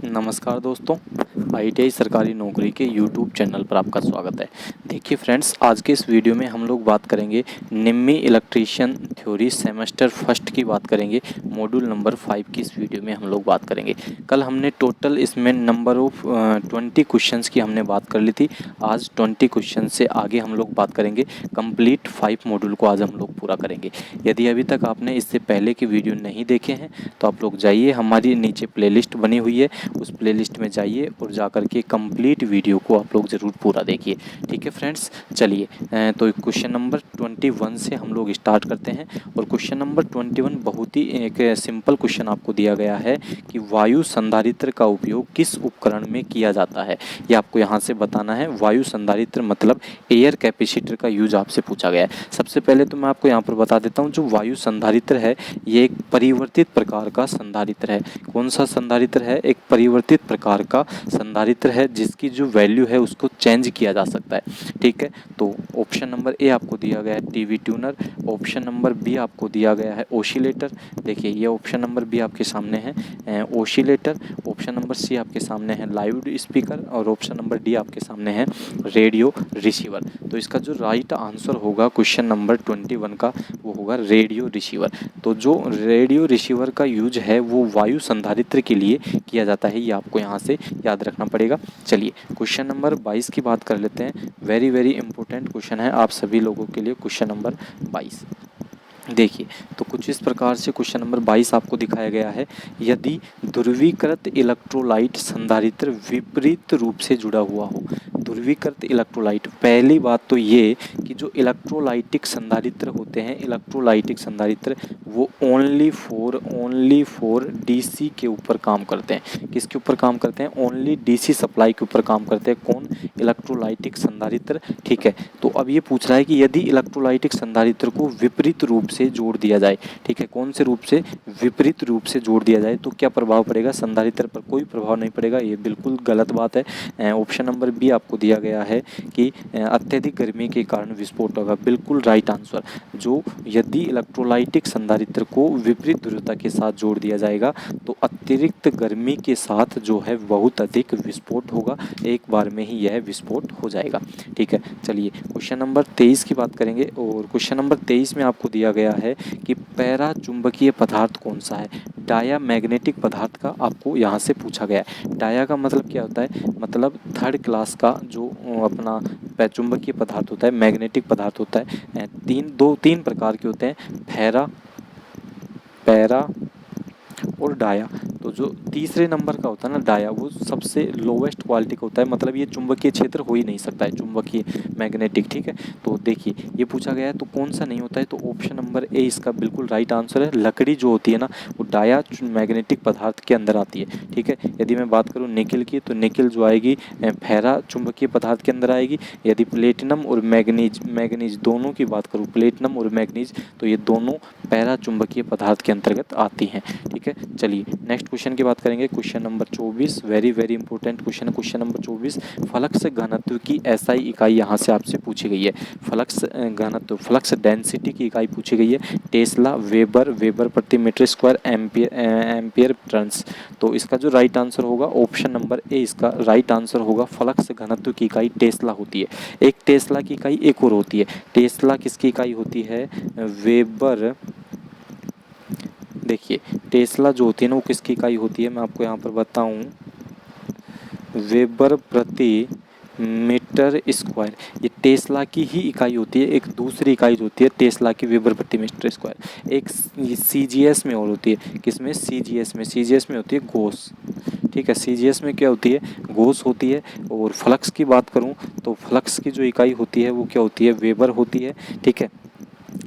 नमस्कार दोस्तों, आईटीआई सरकारी नौकरी के यूट्यूब चैनल पर आपका स्वागत है। देखिए फ्रेंड्स, आज के इस वीडियो में हम लोग बात करेंगे निम्मी इलेक्ट्रीशियन थ्योरी सेमेस्टर फर्स्ट की बात करेंगे। मॉड्यूल नंबर 5 की इस वीडियो में हम लोग बात करेंगे। कल हमने टोटल इसमें नंबर ऑफ 20 क्वेश्चंस की हमने बात कर ली थी। आज 20 क्वेश्चन से आगे हम लोग बात करेंगे। कंप्लीट 5 मॉड्यूल को आज हम लोग पूरा करेंगे। यदि अभी तक आपने इससे पहले के वीडियो नहीं देखे हैं तो आप लोग जाइए, हमारी नीचे प्लेलिस्ट बनी हुई है, उस प्लेलिस्ट में जाइए और जाकर के कंप्लीट वीडियो को आप लोग ज़रूर पूरा देखिए। ठीक है फ्रेंड्स, चलिए तो क्वेश्चन नंबर 21 से हम लोग स्टार्ट करते हैं। और क्वेश्चन नंबर 21 बहुत ही एक सिंपल क्वेश्चन आपको दिया गया है कि वायु संधारित्र का उपयोग किस उपकरण में किया जाता है, ये आपको यहाँ से बताना है। वायु संधारित्र मतलब एयर कैपेसिटर का यूज आपसे पूछा गया है। सबसे पहले तो मैं आपको यहाँ पर बता देता हूँ, जो वायु संधारित्र है ये एक परिवर्तित प्रकार का संधारित्र है। कौन सा संधारित्र है? एक परिवर्तित प्रकार का संधारित्र है जिसकी जो वैल्यू है उसको चेंज किया जा सकता है। ठीक है, तो ऑप्शन नंबर ए आपको दिया गया है TV tuner, option number B आपको दिया गया है ओसिलेटर। देखिए ये ऑप्शन नंबर बी आपके सामने है ओसिलेटर, ऑप्शन नंबर सी आपके सामने है लाउड स्पीकर और ऑप्शन नंबर डी आपके सामने है रेडियो रिसीवर। तो इसका जो राइट आंसर होगा क्वेश्चन नंबर 21 का वो होगा रेडियो रिसीवर। तो जो रेडियो रिसीवर का यूज है वो वायु संधारित्र के लिए किया जाता है, ये आपको यहाँ से याद रखना पड़ेगा। चलिए क्वेश्चन नंबर 22 की बात कर लेते हैं। वेरी वेरी इंपॉर्टेंट क्वेश्चन है आप सभी लोगों के लिए। क्वेश्चन नंबर 22 देखिए, तो कुछ इस प्रकार से क्वेश्चन नंबर 22 आपको दिखाया गया है। यदि ध्रुवीकृत इलेक्ट्रोलाइट संधारित्र विपरीत रूप से जुड़ा हुआ हो। ध्रुवीकृत इलेक्ट्रोलाइट, पहली बात तो ये कि जो इलेक्ट्रोलाइटिक संधारित्र होते हैं, इलेक्ट्रोलाइटिक संधारित्र वो ओनली फॉर डीसी के ऊपर काम करते हैं। किसके ऊपर काम करते हैं? ओनली डीसी सप्लाई के ऊपर काम करते हैं। कौन? इलेक्ट्रोलाइटिक संधारित्र। ठीक है, तो अब ये पूछ रहा है कि यदि इलेक्ट्रोलाइटिक संधारित्र को विपरीत रूप से जोड़ दिया जाए, ठीक है, कौन से रूप से? विपरीत रूप से जोड़ दिया जाए तो क्या प्रभाव पड़ेगा? संधारित्र पर कोई प्रभाव नहीं पड़ेगा, ये बिल्कुल गलत बात है। ऑप्शन नंबर बी आपको दिया गया है कि अत्यधिक गर्मी के कारण विस्फोट होगा, बिल्कुल राइट आंसर। जो यदि इलेक्ट्रोलाइटिक संधारित्र को विपरीत ध्रुवता के साथ जोड़ दिया जाएगा तो अतिरिक्त गर्मी के साथ जो है बहुत अधिक विस्फोट होगा, एक बार में ही यह विस्फोट हो जाएगा। ठीक है, चलिए क्वेश्चन नंबर 23 की बात करेंगे। और क्वेश्चन नंबर 23 में आपको दिया गया है कि पैरा चुंबकीय पदार्थ कौन सा है। डाया मैग्नेटिक पदार्थ का आपको यहाँ से पूछा गया है। डाया का मतलब क्या होता है? मतलब थर्ड क्लास का जो अपना चुंबकीय पदार्थ होता है, मैग्नेटिक पदार्थ होता है। तीन प्रकार के होते हैं, पैरा और डाया। तो जो तीसरे नंबर का होता है ना डाया, वो सबसे लोवेस्ट क्वालिटी का होता है, मतलब ये चुंबकीय क्षेत्र हो ही नहीं सकता है, चुंबकीय मैग्नेटिक। ठीक है, तो देखिए ये पूछा गया है तो कौन सा नहीं होता है, तो ऑप्शन नंबर ए इसका बिल्कुल राइट आंसर है। लकड़ी जो होती है ना वो डाया मैग्नेटिक पदार्थ के अंदर आती है। ठीक है, यदि मैं बात करूँ निकिल की तो निकिल जो आएगी फेरा चुंबकीय पदार्थ के अंदर आएगी। यदि प्लेटिनम और मैग्नीज दोनों की बात करूँ, प्लेटिनम और मैग्नीज, तो ये दोनों पैरा चुंबकीय पदार्थ के अंतर्गत आती हैं। ठीक है, चलिए नेक्स्ट क्वेश्चन की बात करेंगे। Question number 24 very very important question है। क्वेश्चन नंबर 24 फ्लक्स घनत्व की एसआई इकाई यहाँ से आपसे पूछी गई है। फ्लक्स घनत्व, फ्लक्स डेंसिटी की इकाई पूछी गई है। टेस्ला, वेबर प्रति मीटर स्क्वायर, एम्पियर टर्न्स। तो इसका जो राइट आंसर होगा ऑप्शन नंबर ए इसका राइट आंसर होगा। फ्लक्स घनत्व की इकाई टेस्ला होती है। एक टेस्ला की इकाई एक और होती है। टेस्ला किसकी इकाई होती है? वेबर। देखिए टेस्ला जो होती है ना वो किसकी इकाई होती है, मैं आपको यहाँ पर बताऊँ, वेबर प्रति मीटर स्क्वायर। ये टेस्ला की ही इकाई होती है। एक दूसरी इकाई जो होती है टेस्ला की वेबर प्रति मीटर स्क्वायर, एक सीजीएस में और होती है। किसमें? सीजीएस में होती है गोस। ठीक है, सीजीएस में क्या होती है? गोस होती है। और फ्लक्स की बात करूँ तो फ्लक्स की जो इकाई होती है वो क्या होती है? वेबर होती है। ठीक है,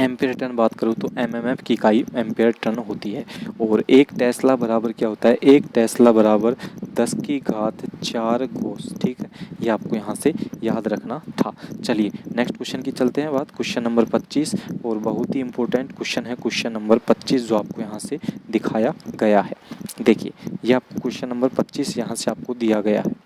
एम्पियर टर्न बात करूँ तो एमएमएफ की इकाई एम्पियर टर्न होती है। और एक टेस्ला बराबर क्या होता है? एक टेस्ला बराबर 10 की घात 4 गोस। ठीक है, ये आपको यहाँ से याद रखना था। चलिए नेक्स्ट क्वेश्चन की चलते हैं बात। क्वेश्चन नंबर 25 और बहुत ही इंपॉर्टेंट क्वेश्चन है क्वेश्चन नंबर 25 जो आपको यहाँ से दिखाया गया है। देखिए ये आपको क्वेश्चन नंबर 25 यहाँ से आपको दिया गया है।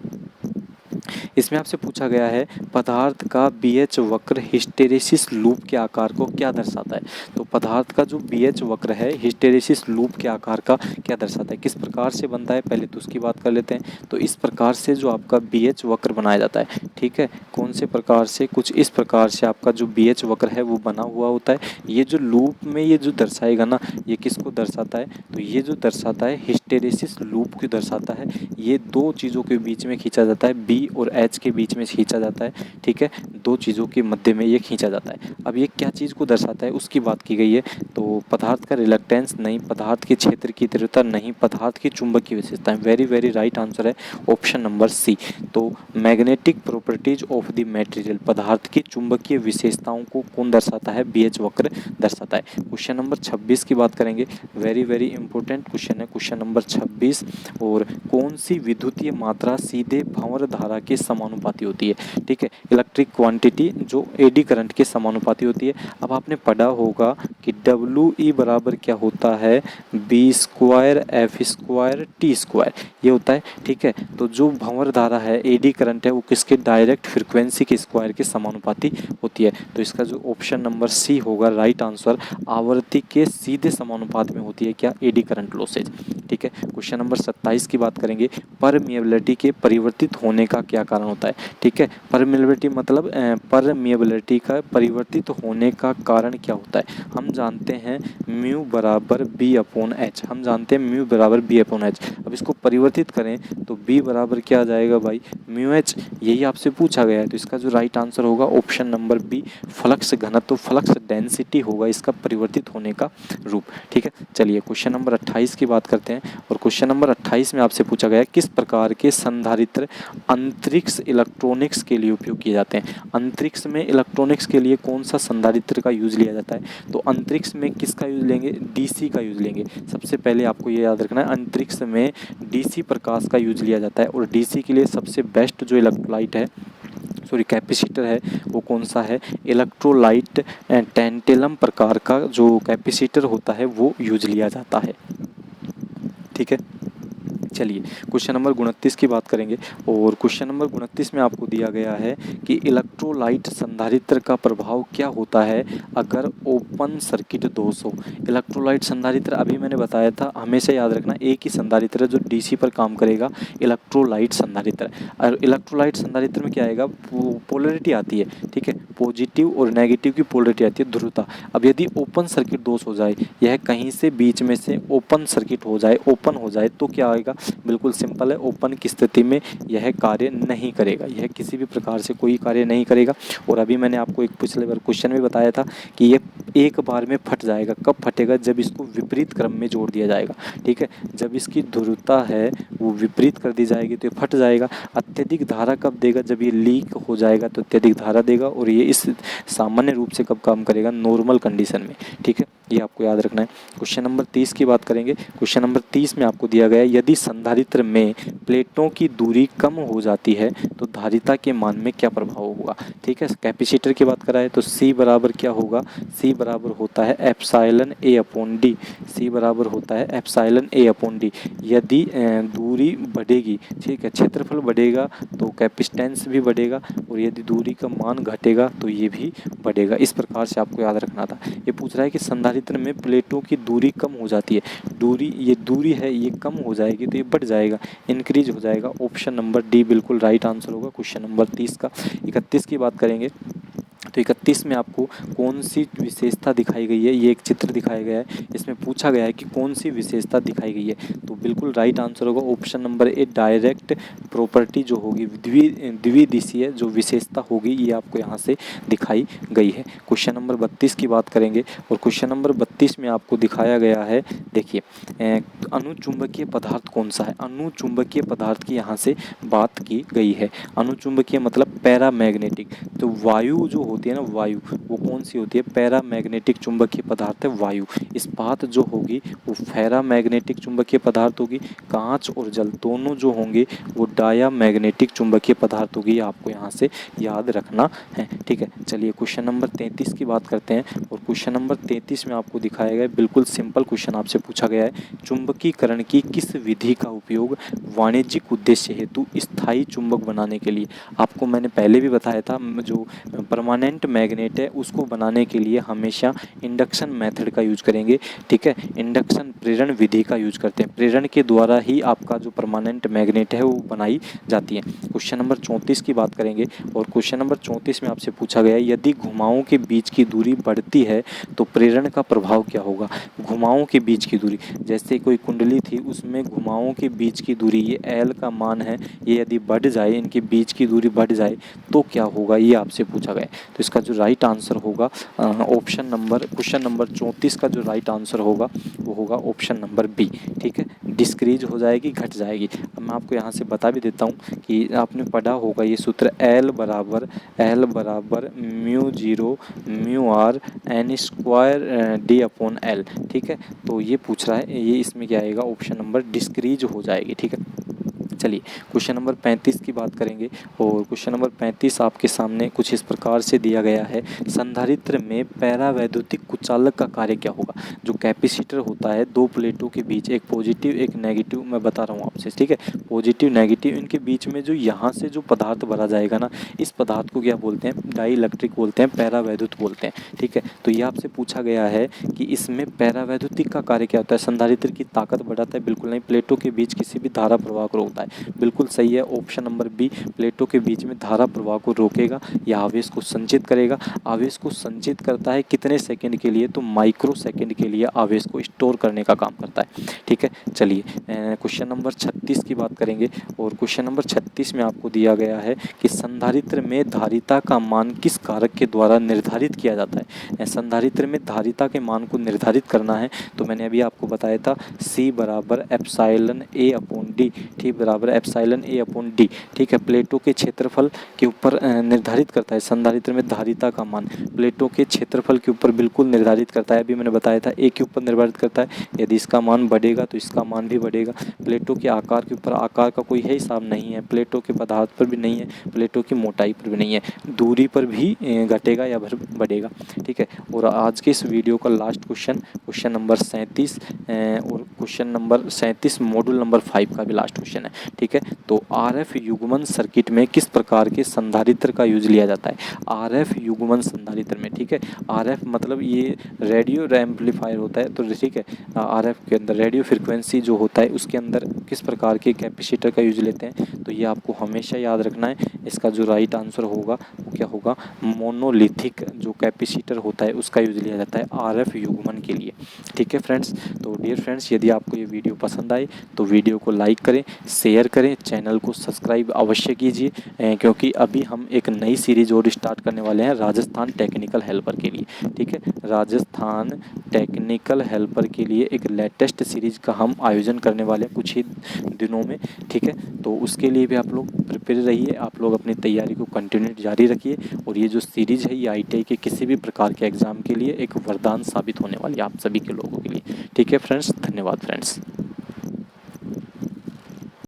इसमें आपसे पूछा गया है पदार्थ का BH वक्र हिस्टैरिसीस लूप के आकार को क्या दर्शाता है। तो पदार्थ का जो BH वक्र है हिस्टैरिसीस लूप के आकार का क्या दर्शाता है, किस प्रकार से बनता है, पहले तो उसकी बात कर लेते हैं। तो इस प्रकार से जो आपका BH वक्र बनाया जाता है, ठीक है, कौन से प्रकार से, कुछ इस प्रकार से आपका जो BH वक्र है वो बना हुआ होता है। ये जो लूप में ये जो दर्शाएगा ना, ये किसको दर्शाता है, तो ये जो दर्शाता है हिस्टैरिसीस लूप को दर्शाता है। ये दो चीज़ों के बीच में खींचा जाता है, B और H के बीच में खींचा जाता है, ठीक है, दो चीज़ों के मध्य में ये खींचा जाता है। अब ये क्या चीज़ को दर्शाता है उसकी बात की गई है। तो पदार्थ का रिलक्टेंस नहीं, पदार्थ के क्षेत्र की तीव्रता नहीं, पदार्थ की चुंबकीय विशेषताएं। वेरी वेरी राइट आंसर है ऑप्शन नंबर सी। तो magnetic properties of the material, पदार्थ की चुंबकीय विशेषताओं को कौन दर्शाता है, BH वक्र दर्शाता है। क्वेश्चन नंबर 26 की बात करेंगे, वेरी वेरी इंपॉर्टेंट क्वेश्चन है क्वेश्चन नंबर 26। और कौन सी विद्युतीय मात्रा सीधे भंवर धारा के समानुपाती होती है, ठीक है, इलेक्ट्रिक क्वांटिटी जो एडी करंट के समानुपाती होती है। अब आपने पढ़ा होगा कि WE बराबर क्या होता है, B² F² T², ये होता है, ठीक है। तो जो भंवर धारा है, एडी करंट है, वो किसके डायरेक्ट फ्रीक्वेंसी के स्क्वायर के समानुपाती होती है। तो इसका जो ऑप्शन नंबर सी होगा राइट आंसर, आवर्ती के सीधे समानुपात में होती है क्या, एडी करंट लॉसेज, ठीक है। क्वेश्चन नंबर 27 की बात करेंगे, परमिएबिलिटी के परिवर्तित होने का क्या कारण होता है, ठीक है। परमिएबिलिटी मतलब परमिएबिलिटी का परिवर्तित होने का कारण क्या होता है। हम जानते हैं म्यू बराबर B/H, हम जानते हैं म्यू बराबर B/H। अब इसको परिवर्तित करें तो B बराबर क्या आ जाएगा भाई, μH, यही आपसे पूछा गया है। तो इसका जो राइट आंसर होगा ऑप्शन नंबर बी, फ्लक्स घनत्व, फ्लक्स डेंसिटी होगा इसका परिवर्तित होने का रूप, ठीक है। चलिए क्वेश्चन नंबर 28 की बात करते हैं। और क्वेश्चन नंबर 28 में आपसे पूछा गया है किस प्रकार के संधारित्र अंतरिक्ष इलेक्ट्रॉनिक्स के लिए उपयोग किए जाते हैं। अंतरिक्ष में इलेक्ट्रॉनिक्स के लिए कौन सा संधारित्र का यूज लिया जाता है। तो अंतरिक्ष में किसका यूज लेंगे, DC का यूज लेंगे। सबसे पहले आपको ये याद रखना है, अंतरिक्ष में DC प्रकाश का यूज लिया जाता है। और DC के लिए सबसे बेस्ट जो इलेक्ट्रोलाइट है, सॉरी कैपेसिटर है, वो कौन सा है, इलेक्ट्रोलाइट टेंटेलम प्रकार का जो कैपेसिटर होता है वो यूज लिया जाता है, ठीक है। चलिए क्वेश्चन नंबर 29 की बात करेंगे। और क्वेश्चन नंबर 29 में आपको दिया गया है कि इलेक्ट्रोलाइट संधारित्र का प्रभाव क्या होता है अगर ओपन सर्किट दोष हो। इलेक्ट्रोलाइट संधारित्र अभी मैंने बताया था, हमेशा याद रखना एक ही संधारित्र जो DC पर काम करेगा, इलेक्ट्रोलाइट संधारित्र। और इलेक्ट्रोलाइट संधारित्र में क्या आएगा, पोलरिटी आती है, ठीक है, पॉजिटिव और नेगेटिव की पोलरिटी आती है, ध्रुवता। अब यदि ओपन सर्किट दोष हो जाए, यह कहीं से बीच में से ओपन सर्किट हो जाए, ओपन हो जाए, तो क्या आएगा, बिल्कुल सिंपल है, ओपन की स्थिति में यह कार्य नहीं करेगा, यह किसी भी प्रकार से कोई कार्य नहीं करेगा। और अभी मैंने आपको एक पिछले बार क्वेश्चन में बताया था कि ये एक बार में फट जाएगा। कब फटेगा, जब इसको विपरीत क्रम में जोड़ दिया जाएगा, ठीक है। जब इसकी ध्रुवता है वो विपरीत कर दी जाएगी तो ये फट जाएगा। अत्यधिक धारा कब देगा, जब ये लीक हो जाएगा तो अत्यधिक धारा देगा। और ये इस सामान्य रूप से कब काम करेगा, नॉर्मल कंडीशन में, ठीक है, ये आपको याद रखना है। क्वेश्चन नंबर 30 की बात करेंगे। क्वेश्चन नंबर 30 में आपको दिया गया है यदि संधारित्र में प्लेटों की दूरी कम हो जाती है तो धारिता के मान में क्या प्रभाव होगा, ठीक है। कैपेसिटर की बात कराए तो C बराबर क्या होगा, C बराबर होता है एप्सिलॉन A/D, C बराबर होता है एप्सिलॉन A/D। यदि दूरी बढ़ेगी, ठीक है, क्षेत्रफल बढ़ेगा तो कैपेसिटेंस भी बढ़ेगा, और यदि दूरी का मान घटेगा तो ये भी बढ़ेगा। इस प्रकार से आपको याद रखना था। ये पूछ रहा है कि संधारित्र में प्लेटों की दूरी कम हो जाती है, ये दूरी है ये कम हो जाएगी तो ये बढ़ जाएगा, इंक्रीज हो जाएगा। ऑप्शन नंबर डी बिल्कुल राइट आंसर होगा क्वेश्चन नंबर 30 का। 31 की बात करेंगे तो 31 में आपको कौन सी विशेषता दिखाई गई है, ये एक चित्र दिखाया गया है, इसमें पूछा गया है कि कौन सी विशेषता दिखाई गई है। तो बिल्कुल राइट आंसर होगा option number A, direct property जो होगी, द्विदिशीय जो विशेषता होगी, ये आपको यहाँ से दिखाई गई है। क्वेश्चन नंबर 32 की बात करेंगे। और क्वेश्चन नंबर 32 में आपको दिखाया गया है, देखिए अनुचुंबकीय पदार्थ कौन सा है। अनुचुंबकीय पदार्थ की यहाँ से बात की गई है। अनुचुंबकीय मतलब पैरामैग्नेटिक। तो वायु जो होती होती है ना वायु, वो कौन सी होती है, पैरामैग्नेटिक चुंबकीय पदार्थ है वायु। इस्पात जो होगी वो फेरामैग्नेटिक चुंबकीय पदार्थ होगी। कांच और जल दोनों जो होंगे वो डायामैग्नेटिक चुंबकीय पदार्थ होगी। आपको यहाँ से याद रखना है, ठीक है। चलिए क्वेश्चन नंबर 33 की बात करते हैं। और क्वेश्चन नंबर 33 में आपको दिखाया गया, बिल्कुल सिंपल क्वेश्चन आपसे पूछा गया है, चुंबकीकरण की किस विधि का उपयोग वाणिज्यिक उद्देश्य हेतु स्थायी चुंबक बनाने के लिए। आपको मैंने पहले भी बताया था, जो परमानेंट मैग्नेट है उसको बनाने के लिए हमेशा इंडक्शन मेथड का यूज करेंगे, ठीक है। इंडक्शन प्रेरण विधि का यूज करते हैं, प्रेरण के द्वारा ही आपका जो परमानेंट मैग्नेट है वो बनाई जाती है। क्वेश्चन नंबर 34 की बात करेंगे। और क्वेश्चन नंबर 34 में आपसे पूछा गया है, यदि घुमावों के बीच की दूरी बढ़ती है तो प्रेरण का प्रभाव क्या होगा। घुमावों के बीच की दूरी, जैसे कोई कुंडली थी उसमें घुमावों के बीच की दूरी, ये एल का मान है, ये यदि बढ़ जाए, इनके बीच की दूरी बढ़ जाए तो क्या होगा, ये आपसे पूछा गया है। तो इसका जो राइट आंसर होगा ऑप्शन नंबर, क्वेश्चन नंबर 34 का जो राइट आंसर होगा वो होगा ऑप्शन नंबर बी, ठीक है। डिस्क्रीज हो जाएगी, घट जाएगी। अब मैं आपको यहाँ से बता भी देता हूँ कि आपने पढ़ा होगा ये सूत्र, एल बराबर mu zero mu R N square D upon L, ठीक है। तो ये पूछ रहा है, ये इसमें क्या आएगा, ऑप्शन नंबर डिस्क्रीज हो जाएगी, ठीक है। चलिए क्वेश्चन नंबर 35 की बात करेंगे। और क्वेश्चन नंबर 35 आपके सामने कुछ इस प्रकार से दिया गया है, संधारित्र में पैरावैद्युतिक कुचालक का कार्य क्या होगा। जो कैपेसिटर होता है, दो प्लेटों के बीच, एक पॉजिटिव एक नेगेटिव, मैं बता रहा हूँ आपसे, ठीक है। पॉजिटिव नेगेटिव, इनके बीच में जो यहाँ से जो पदार्थ भरा जाएगा ना, इस पदार्थ को क्या बोलते हैं, डाई इलेक्ट्रिक बोलते हैं, पैरावैद्युत बोलते हैं, ठीक है। तो ये आपसे पूछा गया है कि इसमें पैरावैद्युतिक का कार्य क्या होता है, संधारित्र की ताकत बढ़ाता है, बिल्कुल नहीं, प्लेटों के बीच किसी भी धारा प्रवाह को रोकता है, बिल्कुल सही है। ऑप्शन नंबर बी, प्लेटों के बीच में धारा प्रवाह को रोकेगा या आवेश को संचित करेगा। आवेश को संचित करता है कितने सेकंड के लिए, तो माइक्रो सेकंड के लिए आवेश को स्टोर करने का काम करता है, ठीक है। चलिए क्वेश्चन नंबर 36 की बात करेंगे। और क्वेश्चन नंबर 36 में आपको दिया गया है कि संधारित्र में धारिता का मान किस कारक के द्वारा निर्धारित किया जाता है। संधारित्र में धारिता के मान को निर्धारित करना है, तो मैंने अभी आपको बताया था, C बराबर एप्सिलॉन A अपॉन D, ठीक, बराबर एप्सिलॉन A अपॉन D, ठीक है। प्लेटों के क्षेत्रफल के ऊपर निर्धारित करता है, संधारित्र में धारिता का मान प्लेटों के क्षेत्रफल के ऊपर बिल्कुल निर्धारित करता है। अभी मैंने बताया था A के ऊपर निर्धारित करता है, यदि इसका मान बढ़ेगा तो इसका मान भी बढ़ेगा। प्लेटों के आकार के ऊपर, आकार का कोई है हिसाब नहीं है, प्लेटों के पदार्थ पर भी नहीं है, प्लेटों की मोटाई पर भी नहीं है, दूरी पर भी घटेगा या बढ़ेगा, ठीक है। और आज के इस वीडियो का लास्ट क्वेश्चन, क्वेश्चन नंबर 37 और क्वेश्चन नंबर 37 मॉड्यूल नंबर 5 का भी लास्ट क्वेश्चन है, ठीक है। तो RF युग्मन सर्किट में किस प्रकार के संधारित्र का यूज लिया जाता है। RF युग्मन संधारित्र में, ठीक है। RF मतलब ये रेडियो एम्पलीफायर होता है, तो ठीक है, RF के अंदर रेडियो फ्रिक्वेंसी जो होता है उसके अंदर किस प्रकार के कैपेसिटर का यूज लेते हैं, तो ये आपको हमेशा याद रखना है। इसका जो राइट आंसर होगा वो क्या होगा, मोनोलिथिक जो कैपेसिटर होता है उसका यूज लिया जाता है RF युग्मन के लिए, ठीक है फ्रेंड्स। तो डियर फ्रेंड्स, यदि आपको ये वीडियो पसंद आए तो वीडियो को लाइक करें, शेयर करें, चैनल को सब्सक्राइब अवश्य कीजिए, क्योंकि अभी हम एक नई सीरीज और स्टार्ट करने वाले हैं राजस्थान टेक्निकल हेल्पर के लिए, ठीक है। राजस्थान टेक्निकल हेल्पर के लिए एक लेटेस्ट सीरीज का हम आयोजन करने वाले हैं कुछ ही दिनों में, ठीक है। तो उसके लिए भी आप लोग प्रिपेयर रहिए, आप लोग अपनी तैयारी को कंटिन्यू जारी रखिए। और ये जो सीरीज़ है ये ITI के किसी भी प्रकार के एग्ज़ाम के लिए एक वरदान साबित होने वाली है आप सभी के लोगों के लिए, ठीक है फ्रेंड्स। धन्यवाद फ्रेंड्स।